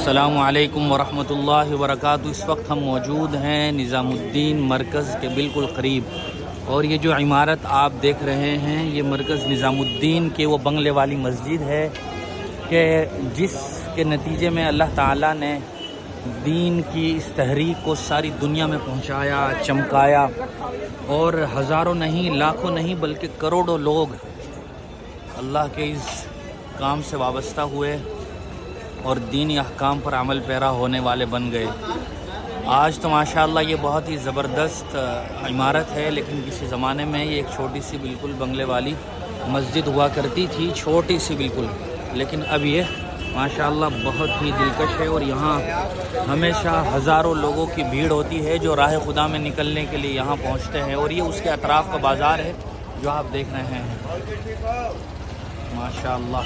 अस्सलामु अलैकुम वरहमतुल्लाहि वबरकातुहू। इस वक्त हम मौजूद हैं निज़ामुद्दीन मरकज़ के बिल्कुल करीब, और ये जो इमारत आप देख रहे हैं ये मरकज़ निज़ामुद्दीन के वो बंगले वाली मस्जिद है कि जिसके नतीजे में अल्लाह ताला ने दीन की इस तहरीक को सारी दुनिया में पहुंचाया, चमकाया, और हज़ारों नहीं, लाखों नहीं, बल्कि करोड़ों लोग अल्लाह के इस काम से वाबस्ता हुए और दीनी अहकाम पर अमल पैरा होने वाले बन गए। आज तो माशाअल्लाह ये बहुत ही ज़बरदस्त इमारत है, लेकिन किसी ज़माने में ये एक छोटी सी बिल्कुल बंगले वाली मस्जिद हुआ करती थी, छोटी सी बिल्कुल, लेकिन अब ये माशाअल्लाह बहुत ही दिलकश है। और यहाँ हमेशा हज़ारों लोगों की भीड़ होती है जो राह खुदा में निकलने के लिए यहाँ पहुँचते हैं, और ये उसके अतराफ़ का बाज़ार है जो आप देख रहे हैं माशाअल्लाह।